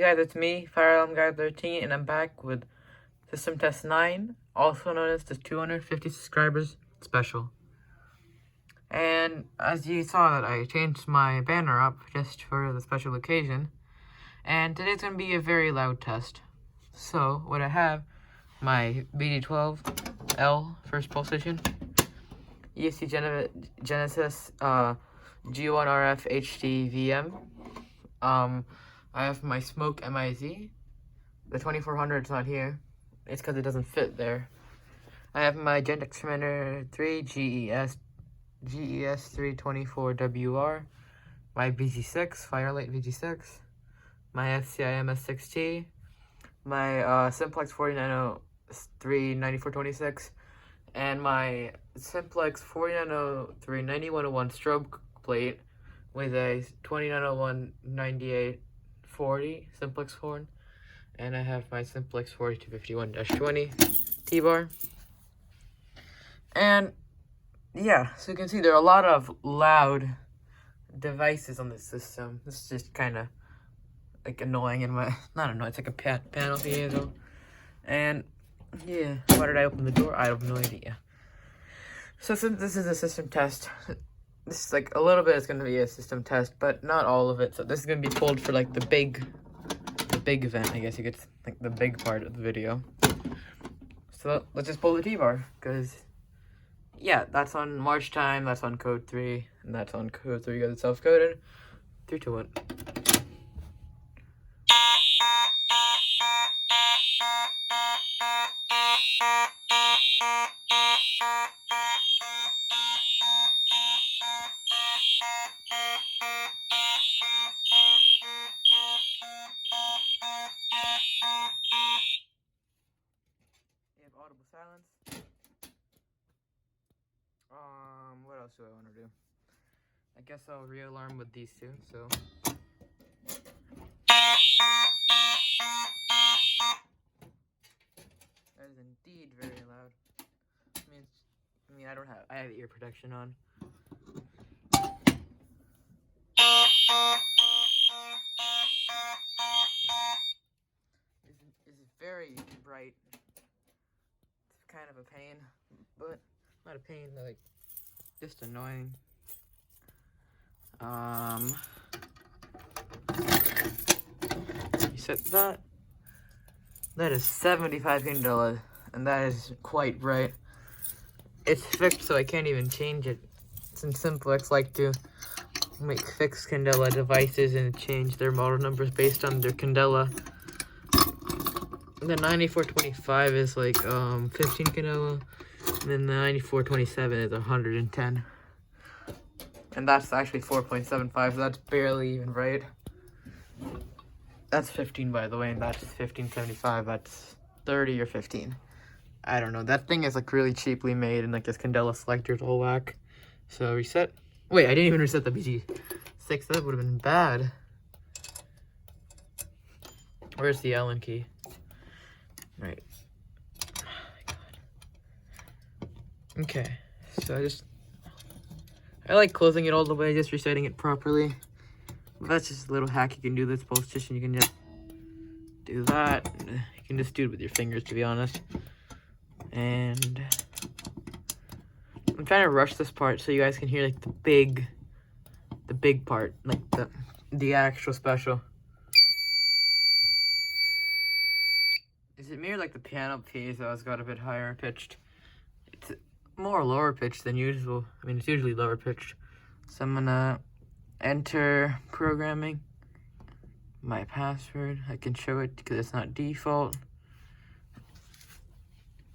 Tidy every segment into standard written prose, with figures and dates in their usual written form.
guys, it's me, Fire Alarm Guy 13, and I'm back with System Test 9, also known as the 250 subscribers special. And as you saw, that I changed my banner up just for the special occasion, and today's going to be a very loud test. So, what I have, my BD12L first position, ESC Genesis G1RF HD VM. I have my Smoke MIZ. The 2400 is not here. It's because it doesn't fit there. I have my Gentex Commander 3 GES 324WR. My BG6, Firelight VG6. My FCI MS6T. My Simplex 4903 9426. And my Simplex 4903 9101 strobe plate with a 2901 9840 Simplex horn. And I have my Simplex 4251-20 T-bar. And yeah, so you can see there are a lot of loud devices on this system. This is just kind of like annoying in my, not annoying, it's like a panel here though. And yeah, why did I open the door? I have no idea. So since this is a system test, this is like a little bit is going to be a system test, but not all of it. So this is going to be pulled for like the big event, I guess you could think, the big part of the video. So let's just pull the T-bar, because yeah, that's on March time, that's on code 3, and that's on code 3 because it's self-coded. 3, 2, 1. You have audible silence. What else do I want to do? I guess I'll re-alarm with these two, so. That is indeed very loud. I mean, I have ear protection on. This is very bright. It's kind of a pain, but not a pain, like just annoying. You set that. That is 75 candela, and that is quite bright. It's fixed, so I can't even change it. Since Simplex like to make fixed candela devices and change their model numbers based on their candela. The 9425 is like 15 candela, and then the 9427 is 110. And that's actually 4.75, so that's barely even right. That's 15, by the way, and that's 1575. That's 30 or 15. I don't know. That thing is like really cheaply made, and like this candela selector's all whack. So reset. Wait, I didn't even reset the BG6. That would have been bad. Where's the Allen key? Right. Oh my God. Okay. So I like closing it all the way, just resetting it properly. That's just a little hack you can do this position. You can just do that. You can just do it with your fingers, to be honest. And I'm trying to rush this part so you guys can hear like the big part, like the actual special. Is it me, like the piano keys that got a bit higher pitched? It's more lower pitched than usual. I mean, it's usually lower pitched. So I'm gonna enter programming, my password. I can show it because it's not default.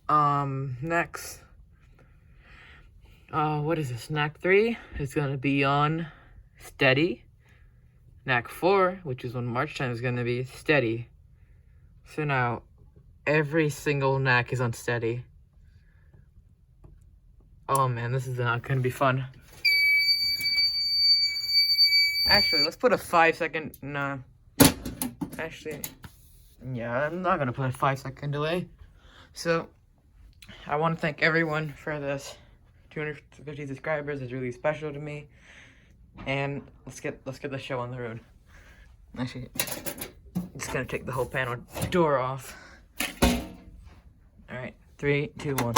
Next. What is this? NAC 3 is gonna be on steady. NAC 4, which is on March time, is gonna be steady. So now every single NAC is on steady. Oh man, this is not gonna be fun. Actually, let's put a 5-second, no. Actually, yeah, I'm not gonna put a 5-second delay. So, I want to thank everyone for this. 250 subscribers is really special to me. And let's get the show on the road. Actually, it's just gonna take the whole panel door off. Alright, 3, 2, 1.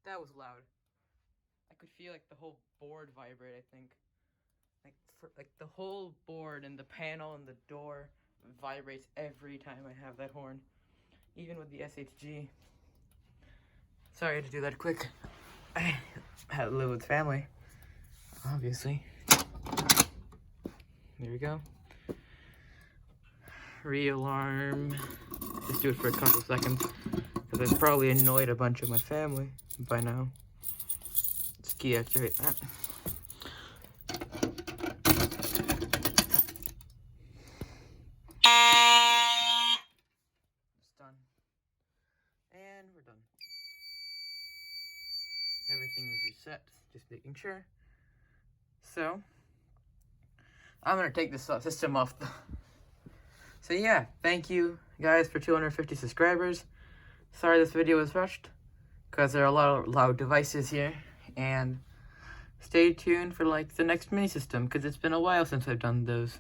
That was loud. I could feel like the whole board vibrate, I think. Like the whole board and the panel and the door vibrates every time I have that horn. Even with the SHG. Sorry I had to do that quick. I had to live with family, obviously. There we go. Re-alarm. Just do it for a couple seconds, because I've probably annoyed a bunch of my family by now. Let's deactivate that. It's done. And we're done. Everything is reset, just making sure. So, I'm gonna take this system off. So yeah, thank you guys for 250 subscribers. Sorry this video was rushed, because there are a lot of loud devices here. And stay tuned for like the next mini system, because it's been a while since I've done those.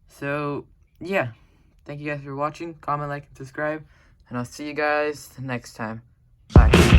So yeah, thank you guys for watching. Comment, like, and subscribe. And I'll see you guys next time. Bye.